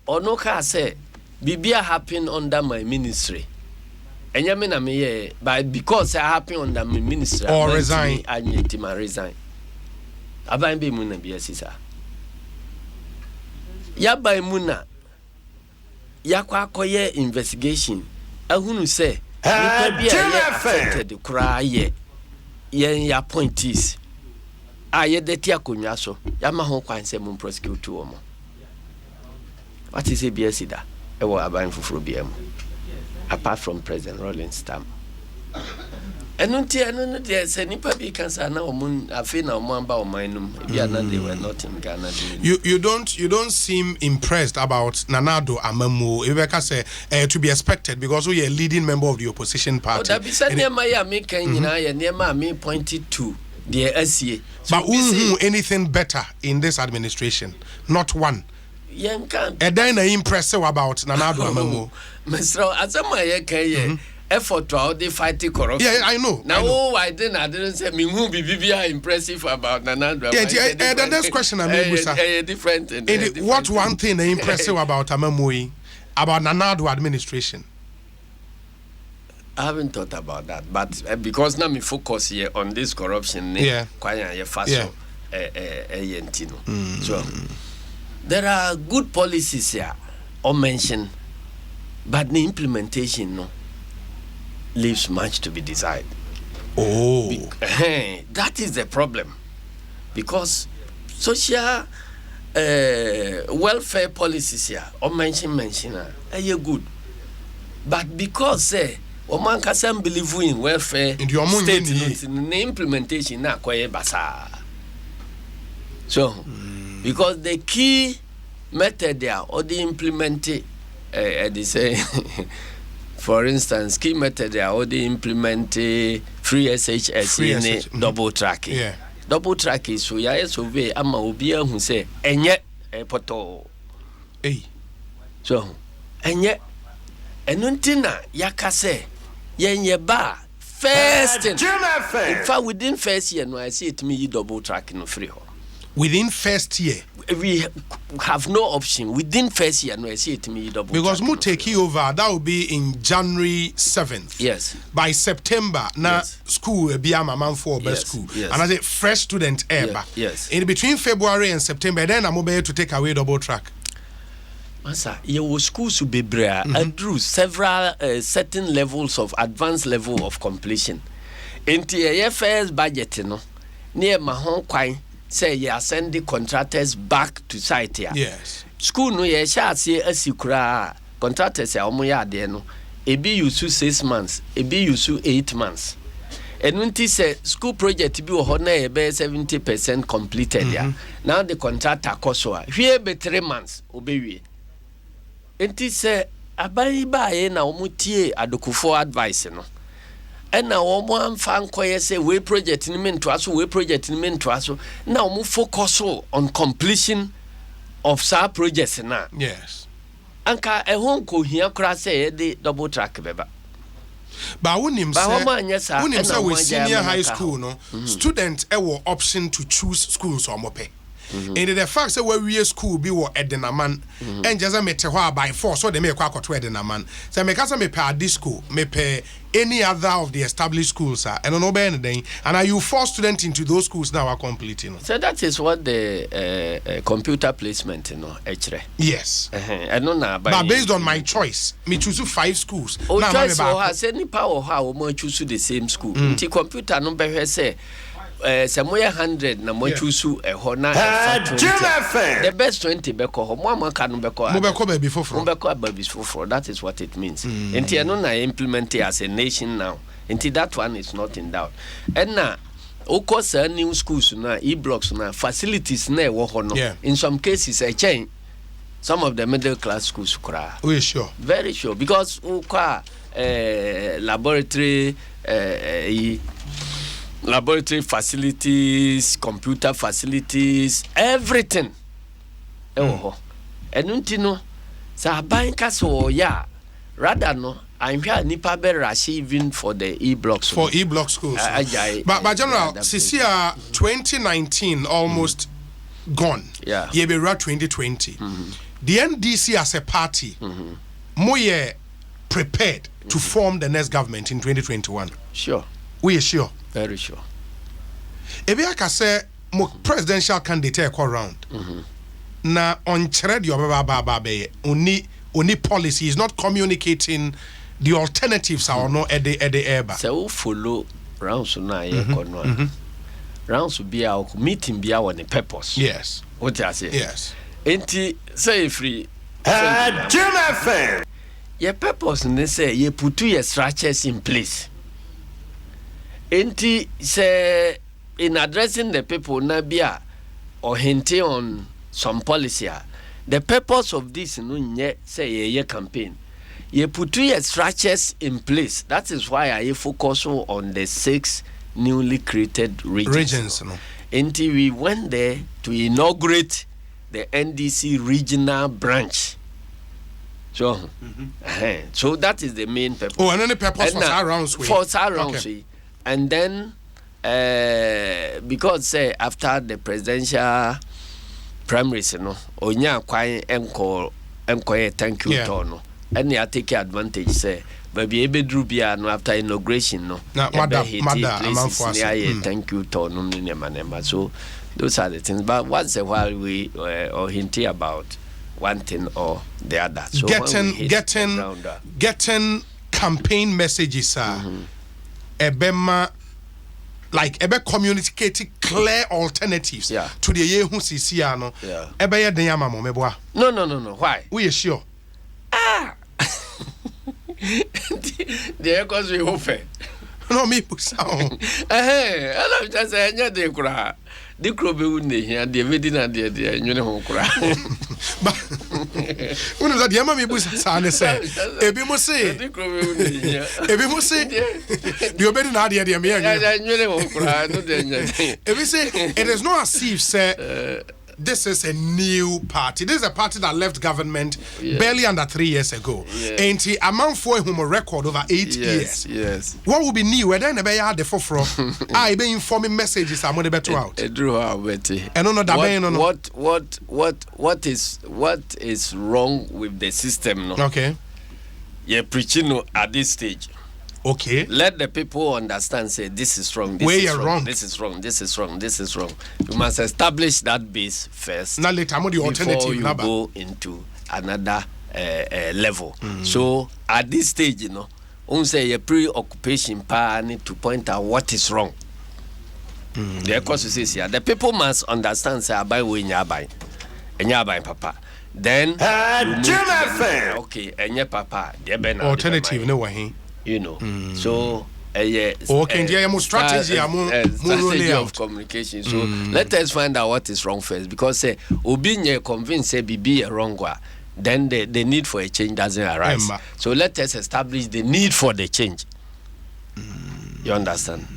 ono ka say bibia happen under my ministry. Enya me na me ye but because I happen under my ministry or resign I need to resign. Aban be mu na bia sisa. Ya ba mu na yakwa akoye investigation ahunu say nipa bia affected kra ye ya appointees aye deti akonwa so ya ma ho kwan say mun prosecute wo mo what is a BSc da e wo aban fufuro bia mu apart from President Rolling Stamp eno de say nipa bi kan sa na omun afi na omun amba omanum bia na they were not in Ghana. You don't seem impressed about Nanado Amamu. Ebeka say to be expected because we are a leading member of the opposition party. That be said near my make nyina near my me pointed to the Asie. But who anything better in this administration? Not one. Yen kan. And then impressive about Nanado Amamu. Mr. Azama ye kan effort to how they fight corruption. Yeah, I know. Now, I didn't say me who be impressive about Nanado. Yeah, the next question I mean, different. What one thing impressive about Amamui, about Nanado administration? I haven't thought about that, but because now me focus here on this corruption, so there are good policies here, or mentioned, but the implementation no. Leaves much to be desired. That is the problem, because social welfare policies here, or mention are good, but because man can believe in welfare state in the implementation na kwaye basa. So because the key method there or the implement they say for instance, key method they already implement free SHS in double tracking. Yeah. Double tracking so ya survey ama obi hu say enye poto. So enye enuntina yaka say yenye ba first in fact within first year no I see it me double tracking no free. Within first year, we have no option. Within first year, no, I see it me double. Because mu take over, that will be in January 7th. Yes. By September, na school be a man for best school. Yes. And as a fresh student ever. Yes. In between February and September, then I'm able to take away double track. Masa, your schools to be brea and through several certain levels of advanced level of completion. Into your first budget, no, near my home quine. Say you are sending contractors back to site here. Yes. School no ye sha say asikura contractors ya omo ya de no. Ebi yusu 6 months, ebi yusu 8 months. Enunti say school project bi wo ho na ye be 70% completed ya. Now the contractor koso a hwe be 3 months obewie. Enti say aban ba ye na omo tie adokufo advice no. And now, one fan say we project in we project in now we focus on completion of some projects now. Yes. Anka a home ko here cross the double track beba. But when him say we senior high school no students have option to choose schools or mope. And the fact that we school be what Edenaman and just me te by force so they make quite to Edenaman. So me kasa me pay this school, me pay any other of the established schools and no be anything. And are you force students into those schools now are completing? So that is what the computer placement, you know, actually. Yes. I don't know, but based on my choice, me choose 5 schools. Oh, choice has any power how we choose the same school. The computer number say. Samoya 100 na mo chusu ho na the best 20 beko ho mo man kan beko baby foforo that is what it means enti eno na implement it as a nation now enti that one is not in doubt and na okosa new schools na e-blocks na facilities na wo ho no in some cases a chain some of the middle class schools kura. We sure. Very sure because laboratory facilities, computer facilities, everything. And untino sa banka so ya rather no I'm here nipa be rush even for the e-block schools. For e-block schools. But general, this year 2019 almost gone. Yeah. Ye be 2020. The NDC as a party more prepared to form the next government in 2021. Sure. We are sure. Very sure. Ebi aka say mo presidential candidate e round. Na on chere di obaba be oni policy is not communicating the alternatives are no at the eba. So follow rounds na ye kono. Rounds be a meeting be a one purpose. Yes. What I say? Yes. Enti say free. Xenophobia. Your purpose ne say you put your structures in place. Enti say in addressing the people na bia or hinting on some policy. The purpose of this no nye say ye campaign. You put your structures in place. That is why I focus on the 6 newly created regions. No. Until we went there to inaugurate the NDC regional branch. So, so that is the main purpose. Oh, and then the purpose for surrounds way. For surrounds way. And then, because after the presidential primaries, onya kwai enko thank you to no. And they take advantage say baby ebedru bia no after inauguration no. Na mother places thank you to no nema. So those are the things. But once a while we or hinting about one thing or the other. So getting campaign messages ebema like ebe communicating clear alternatives to the ye who see no ebe ye den ama mo meboa. No. Why? We are sure. The cause we hope. No me sound. I just say nya de kura. The krobe wunne here the medina de nwene ho kura. But when that yama me busa sa ne say ebi mo say the krobe wunne here. Ebi mo say the obedi na de me nwene ho kura no de nya. Ebi say it is not as if say this is a new party. This is a party that left government barely under 3 years ago. And a man for whom a record over 8 years. Yes. What will be new? And then the had the forefront. I be informing messages. I'm going to better out. What is wrong with the system? No? Okay. You're preaching at this stage. Okay. Let the people understand. Say this is wrong. This is wrong. This is wrong. This is wrong. This is wrong. You must establish that base first. Now later, the alternative before you go into another level. So at this stage, say a preoccupation need to point out what is wrong. The cause says here, the people must understand. Say buy we buy, papa. Then okay, and papa. Alternative no way. So strategy of communication. So let us find out what is wrong first, because Obinye convinced say be a wrong one, then the need for a change doesn't arise. So let us establish the need for the change. You understand?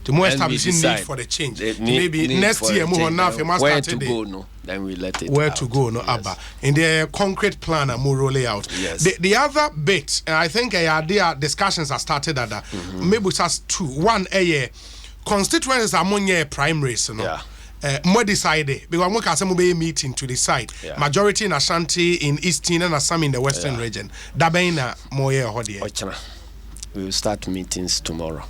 To more establishing need for the change. Maybe next year more enough where to go, no. Then we let it where out. To go, no, Abba. In the concrete plan and more roll out. Yes. The other bit, I think there discussions are started at that. Maybe just 2. One, constituencies among your primaries, more decided because we can be meeting to decide. Majority in Ashanti, in Eastern, and some in the Western region. Dabaina more we will start meetings tomorrow.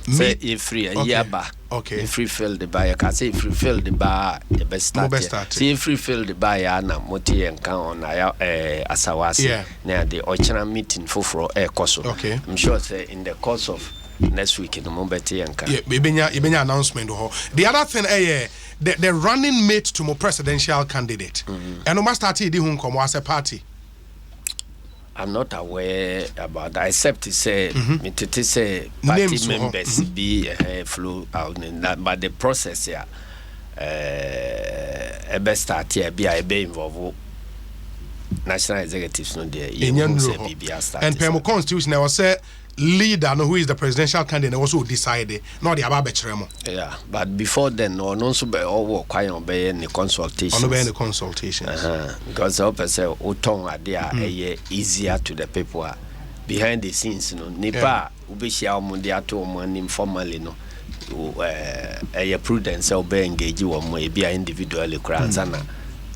Say if free a year back. Okay. If free fill the buyer, can say if free fill the bar, the best start. See if free fill the buyer na moti and count on Asawasi. Now the Ochana meeting for a course. Okay. I'm sure say in the course of next week in the Mombeti and yeah, Ibenya announcement. The other thing, the running mate to more presidential candidate. And no matter what as a party. I'm not aware about that, except to say, say party names members be flow out in that, but the process here, best start here be involved national executives no there. And Pemo Constitution, I was say leader no who is the presidential candidate also decide not the ababechremo. Yeah, but before then or no so be all quite obey any consultation. Obey the consultations. Because I say utong are easier to the people behind the scenes no nipa ubeshia omunde ato omo informally no prudence obey engage omo e bia individually kranzana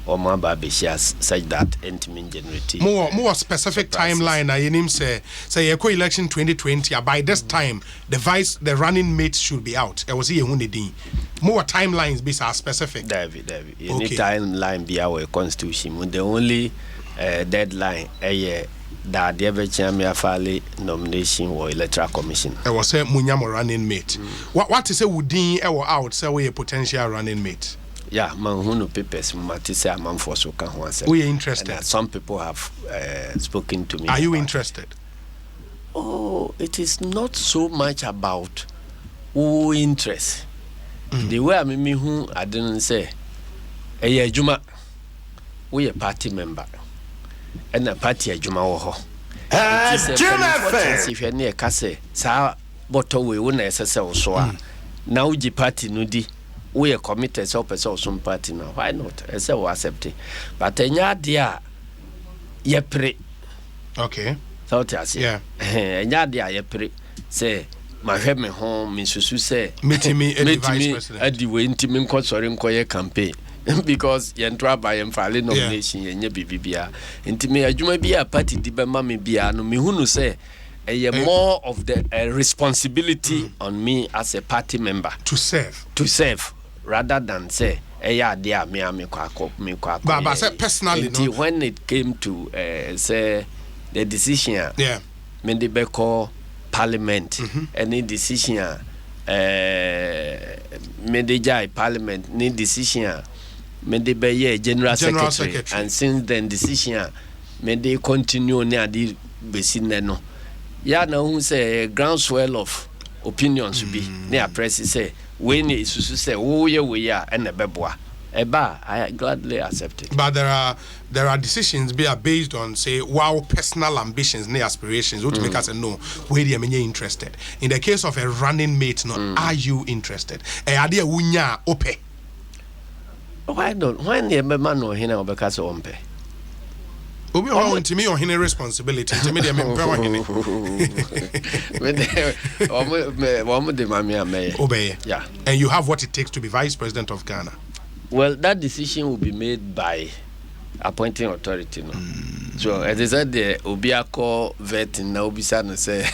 omo ba beshia such that intimate generate more specific timeline na yenim say election 2020 by this time the running mate should be out. I was here when they more timelines be specific. David any timeline be our constitution the only deadline that the ever champion file nomination or electoral commission. I was say munyamo running mate. What is a woodin or out say we a potential running mate? Yeah, man papers mati say man for so can one say. We are interested. And some people have spoken to me. Are you interested? Oh, it is not so much about who interest. The way I mean who I didn't say Juma we a party member. And a party a Juma ho. If you're near Casse, sa bottle we won't SSL so. Now the party nudi. We are committed so person some party now. Why not? I say we accept it. But enya dia ye pre. Okay. So tiasi. Yeah. Enya dia ye pre. Say my hwe me home me susu say meeting me any vice president. Adi we intimi nko sori nko ye campaign. Because ye ntwa ba ye mfale nomination ye nye bibibia. Intimi adwuma bia party di be ma me bia no me hunu say more of the responsibility on me as a party member to serve rather than say me but say personally no? When it came to say the decision me de be call parliament any decision me de jai parliament any decision me de be general secretary and since then decision me de continue near the besin no ya na who say groundswell of opinions be near press say when is say we are and a beboa eba I gladly accept it. But there are decisions be based on say personal ambitions and aspirations which make us say no where you are interested. In the case of a running mate no are you interested idea wunya ope why don't when the man no hina obeka so ompe Obi on to me on his responsibility to me the obey. Yeah. And you have what it takes to be vice president of Ghana. Well, that decision will be made by appointing authority no. So as I said the Obiako vet na obisa no say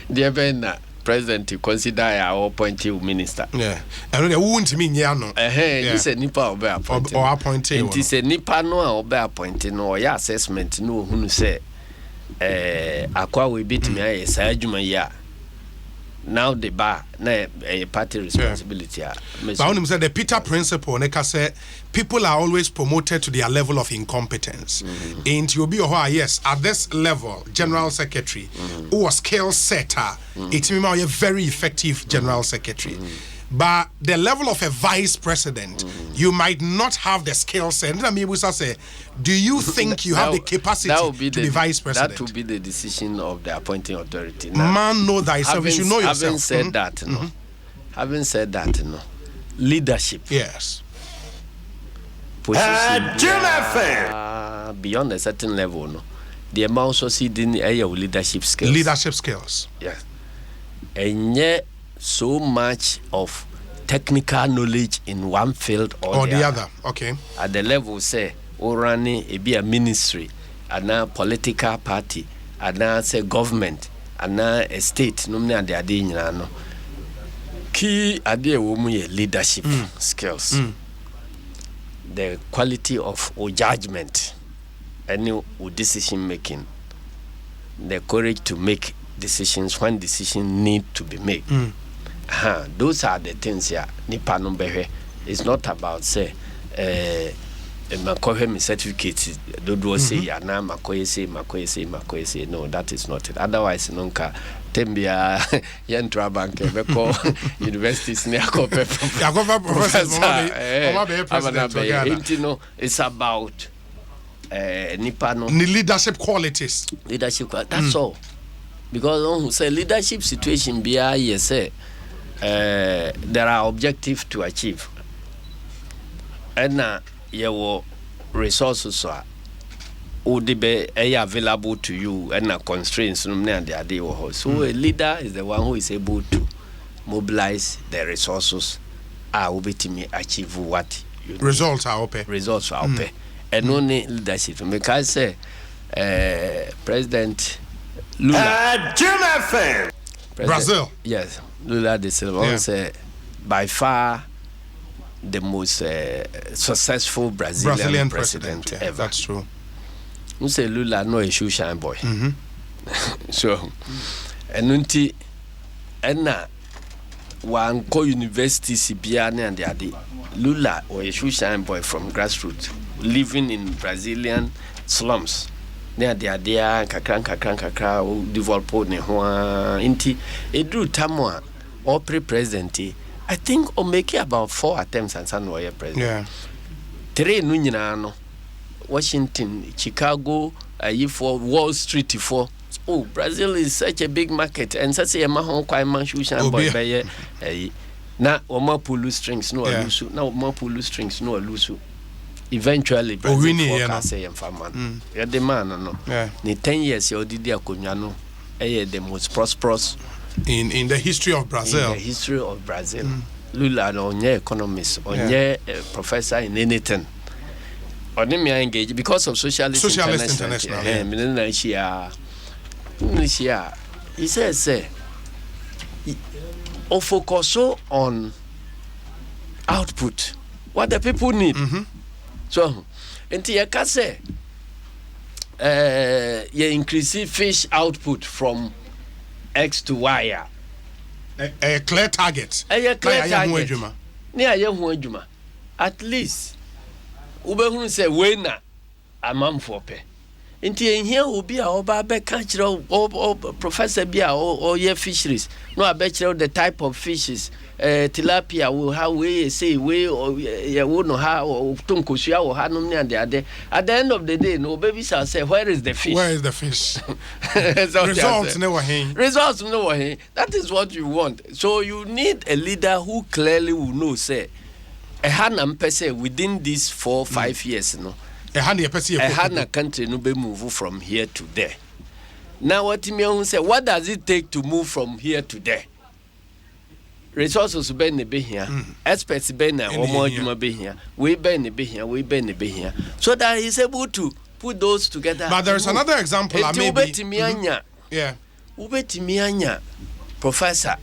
the ben president to consider our appointing minister. Yeah. And they won't mean no. You said nipa obe appointing. Or appointing. And say nipa no obe appointing or your assessment no who say akwa we bit me ay sa adwuma ya. Now the bar na a party responsibility. But when said the Peter principle neka say people are always promoted to their level of incompetence. And you'll be yes at this level general secretary who was skill setter it's a very effective general secretary. But the level of a vice president, you might not have the skill set. Say, do you think you have the capacity to be vice president? That will be the decision of the appointing authority. Now, man, know thyself. You should know yourself. Having said that, having said that, leadership. Yes. Beyond a certain level, the amount also see the leadership skills. Leadership skills. Yes. And yet, so much of technical knowledge in one field or the other. Okay. At the level, say, running a ministry, and a political party, and now say government, and now a state. No, the idea no. Key idea woman leadership skills, the quality of judgment, and decision making, the courage to make decisions when decisions need to be made. Those are the things here. Nipa no behe. It's not about say makohe me certificate do say ya na makohe say no, that is not it. Otherwise nonka tembia yentra bank beko universities ne akope professor it's about nipa no leadership qualities. That's all. Because say leadership situation be say there are objectives to achieve. And now your resources are would be available to you and constraints so a leader is the one who is able to mobilize the resources will be to me achieve what you results are open. And only leadership because President Lula Brazil. Yes, Lula da Silva say by far the most successful Brazilian president ever. That's true. You say Lula no a shoe shine boy. So and one university CBN and the other Lula or a shoe shine boy from grassroots living in Brazilian slums. Near the idea kakra develop ne ho inti edru tamwa or pre-president I think or make about 4 attempts and some were president. Yeah. 3 no nyina no Washington, Chicago, for Wall Street for Brazil is such a big market and such a mahon kwai man shushan boy by na oma pulu strings no alusu na oma pulu strings no alusu eventually Brazil forecast say farman the man no ni 10 years you did akonwa no the most prosperous in the history of Brazil. In the history of Brazil. Lula no onye economist, onye professor in anything. Only me engage because of Socialist International. He says focus on output, what the people need. So, until you can say, you increase fish output from X to Y. A clear target. A clear target. At least, Ube say, "Wena, a man for pay." Until in here will be our baby cultural or professor beer or year fisheries. No, I bet you the type of fishes. Tilapia will have we say we or you won't know how or tunkusia or hanum near the other. At the end of the day, no baby shall say, "Where is the fish? Where is the fish?" Results never hang. Results never hang. That is what you want. So you need a leader who clearly will know, say, a hanam per se within these 4 or 5 years, no. A Hana country no be move from here to there. Now what me say, what does it take to move from here to there? Resources be here, experts be na omo be here, we be here, so that he's able to put those together. But there's another example I maybe. Yeah. Ubetimianya professor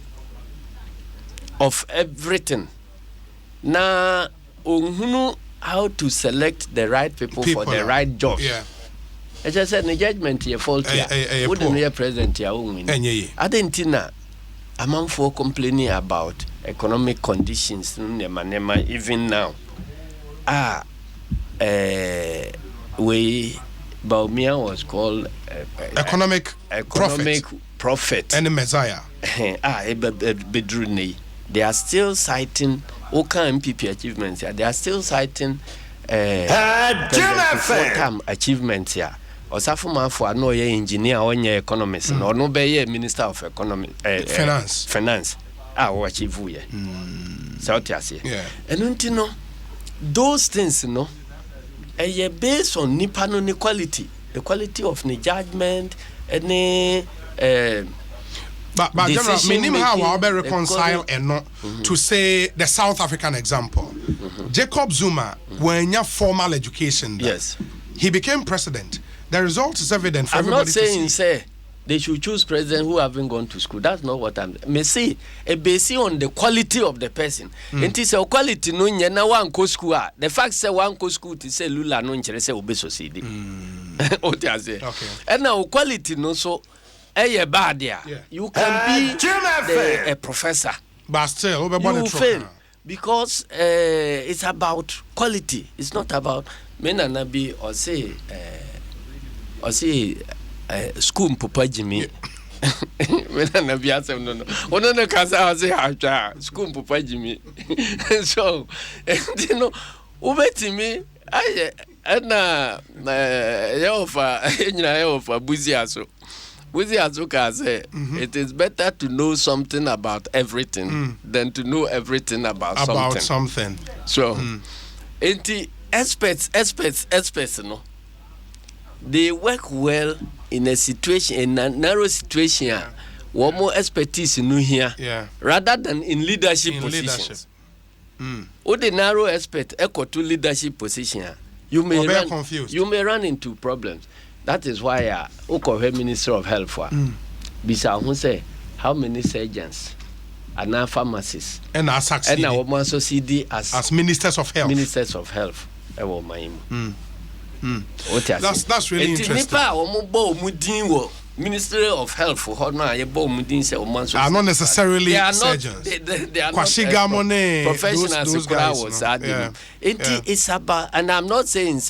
of everything. Na unhunu how to select the right people for the right jobs. Yeah. I just said the judgment here fault here. Wouldn't be president here win. I didn't know a man for complaining about economic conditions even now. Baumia was called economic prophet and the Messiah. They are still citing Oka MPP achievements here. They are still citing 4-term achievements here. Osafuma for no engineer or economist, or no be minister of economy finance. Or achieve we. South Asia. And you know, those things, you know, are based on Nippon equality, the quality of the judgment, any. But General, meaning how I'll be reconcile and not to say the South African example. Jacob Zuma, when you formal education, yes, he became president. The result is evident for everybody to see. I'm not saying say they should choose president who haven't gone to school. That's not what I'm. Me say a based on the quality of the person. And it's a quality no na one go school. The fact say one go school to say Lula no nche say obe society. Okay. And now quality no so. Bad there. You can be a professor, but still you fail because it's about quality. It's not about menanabi or say school papa Jimmy. Menanabi asem no. Ono no kasa say school papa Jimmy. So you know, ubetimi ɛna yɛwɔfa buziaso ka say it is better to know something about everything than to know everything about something. So experts no, they work well in a situation, in a narrow situation, one more expertise in here, rather than in leadership positions. Or the narrow expert echo to leadership position, you may run into problems. That is why Minister of Health Bisa who say how many surgeons and now pharmacists and now also CD as ministers of health. That's really interesting. Ministry of Health are not necessarily surgeons. They are not professionals. It's about, and I'm not saying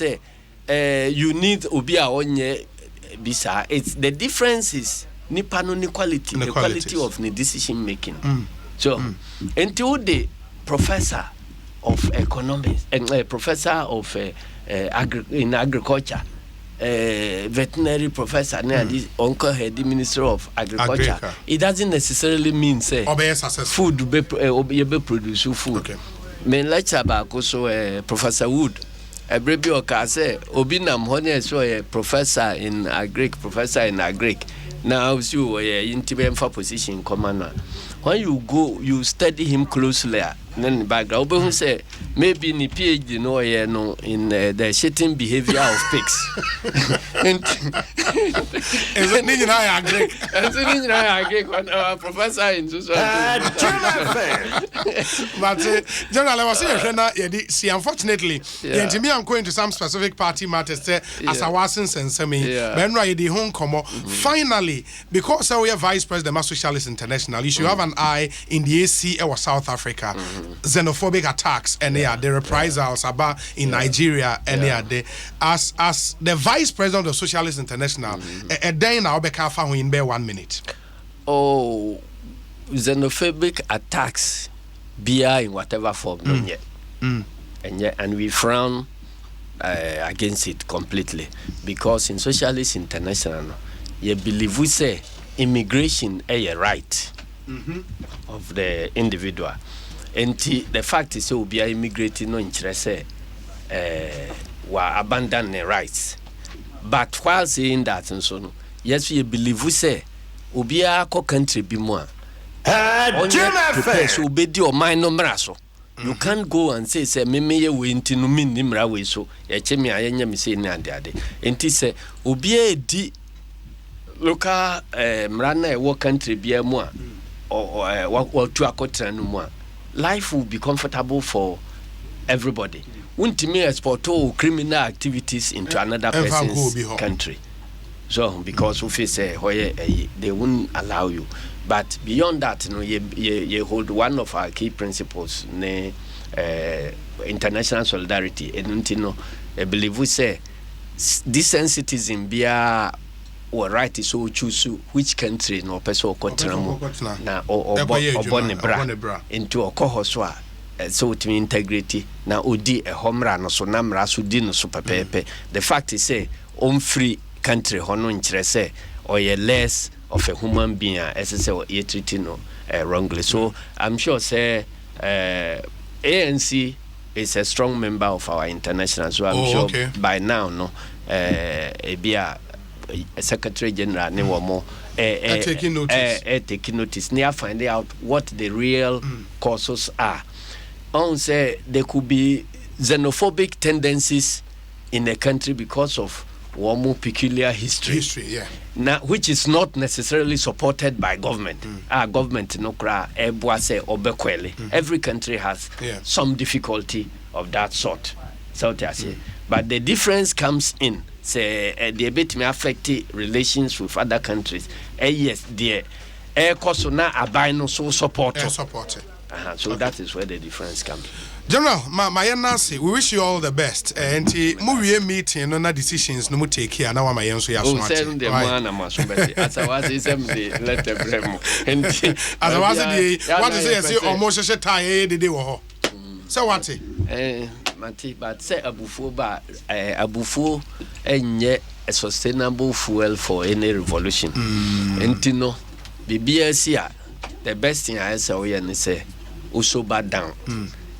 you need Obia onye bisa. It's the difference is nipa no quality, the quality of the decision making. So until the professor of economics and professor of in agriculture, veterinary professor, uncle head the Minister of Agriculture. It doesn't necessarily mean say food be produce food. Okay. Me lecture about also Professor Wood. A baby oka say obinam honey so a professor in agric. Now you in for position commander. When you go, you study him closely. Then background, who say maybe in PhD no in the shitting behavior of pigs. Is it Ninja I agree? Professor in But General, I was saying, see, unfortunately, I'm going to some specific party matters as I was in Semi, when I did home come. Finally, because we are Vice President of Socialist International, you should have an eye in the AC or South Africa. Xenophobic attacks and the reprisals about in Nigeria and as the Vice President of Socialist International, a day now be 1 minute. Oh, xenophobic attacks be in whatever form, and we frown against it completely because in Socialist International, you believe we say immigration is a right of the individual. And the fact is, we are immigrating no interest, were abandon their rights. But while saying that, and so yes, we believe we say, we are country be more. So be your mind no brasso. You can't go and say, me we into no mean nimra way so. Yachemi ayenya me say na ade. Enti say, obi di local mrana wo country be more or to akotra no more. Life will be comfortable for everybody. Won't me export all criminal activities into another person's country. So because we say they won't allow you. But beyond that, you hold one of our key principles, international solidarity. And I believe we say decent citizen be or right is so choose which country no person or na or bonebra into a cohoswa so to integrity na odi a homra no so namra so di no so pepepe. The fact is say free country hono nkyerese or ye less of a human being as say ye treating no wrongly. So I'm sure say ANC is a strong member of our international, so I'm sure by now no a Secretary General ne womo taking notice near finding out what the real causes are. On say there could be xenophobic tendencies in a country because of one more peculiar history, now which is not necessarily supported by government. Our government no kra ebwase obekwele. Every country has some difficulty of that sort. So but the difference comes in say the bit may affect relations with other countries. Yes, the cost na abino so support. So that is where the difference comes. General, my Nancy, we wish you all the best. And movie meeting no decisions no take here now my answer ya so much. Send the man as I was let the bremo. And as I was the what to say almost a tie the day wo. So what? Mati, but say abufuo enye a sustainable fuel for any revolution. Entino BBSia the best thing I say we say also bad down.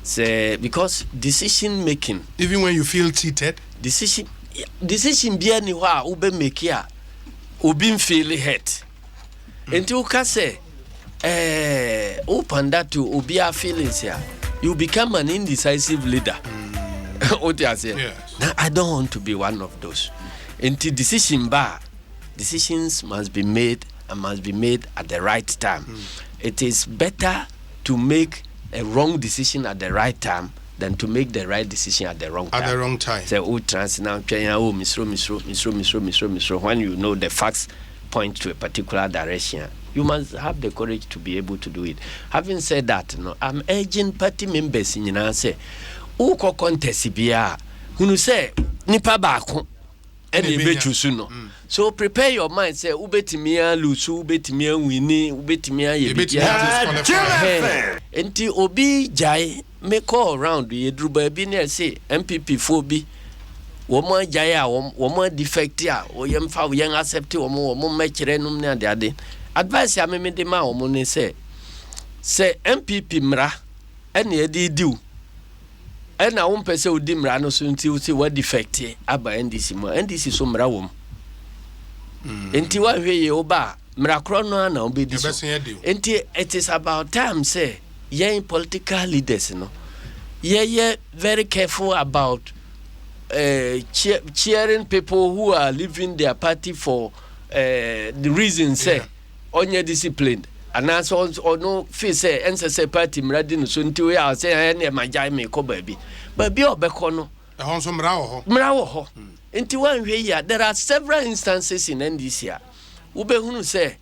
Say because decision making, even when you feel cheated, decision be anywhere ube make ya ubi feel hurt. Enti uka say open that to ubia feelings here, you become an indecisive leader. What you say? Yes. Now I don't want to be one of those. Enti decisions must be made and must be made at the right time. It is better to make a wrong decision at the right time than to make the right decision at the wrong time. At the wrong time. Say, trans now, misro. When you know the facts point to a particular direction, you must have the courage to be able to do it. Having said that, I'm urging party members in say, uko contest biya, who say, nipa bako, and you so prepare your mind, say, ubetimia lusu, ubetimia wini, ubetimia enti obi jai me call around ye druba bi na say MPP phobi woman jai a woman defect a oyem fa yen accept woman mekire num na ade advice ya me de ma woman ne say MPP mra ene e di diu ena wo mpese odi mra no so nti wo say what defect aba NDC mo NDC so mra wom enti wa hwe ye oba mra kro no na obedi so enti it is about time say yen political leaders yeah very careful about cheering people who are leaving their party for the reason say onye disciplined and also or no feel say NSS party mradi no so nti we are say na majai me ko baabi obeko no so mra wo ho nti wan hwe ya there are several instances in NDC ubehunu say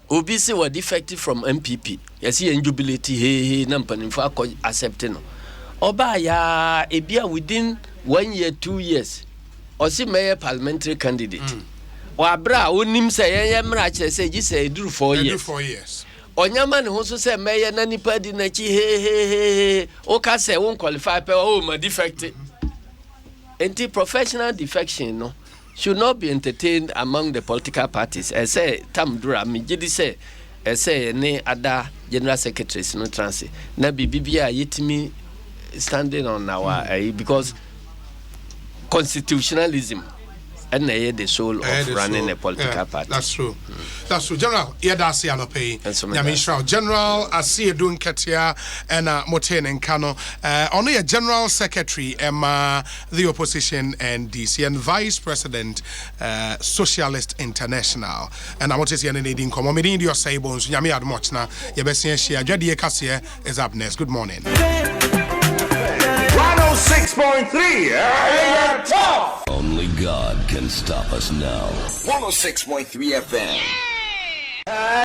obi say were defected from MPP yes he jubilate he na mpanimfo akọ accept no oba ya ebia within 1 year 2 years osi mayor parliamentary candidate wa bra onim say yen mra kire say ji say duru 4 years onyama ne ho so say mayor na nipa di na chi he o ka say won qualify pe o ma defected anti professional defection no should not be entertained among the political parties. I say tam dura me jidi say ne other general secretaries no transit na bibia yetimi standing on our because constitutionalism and the soul of running a political party. That's true. That's true. General Yedasi Anope, Yamishrao, General Asiedu Nketia and Moten Nkano, only a General Secretary, the opposition and DC, and Vice President, Socialist International. And I want to see any needing come. I'm in your say bones, Yami Admochna, Yabesian Shia, Jadi Kasia is up next. Good morning. 106.3 tough. Only God can stop us now. 106.3 FM.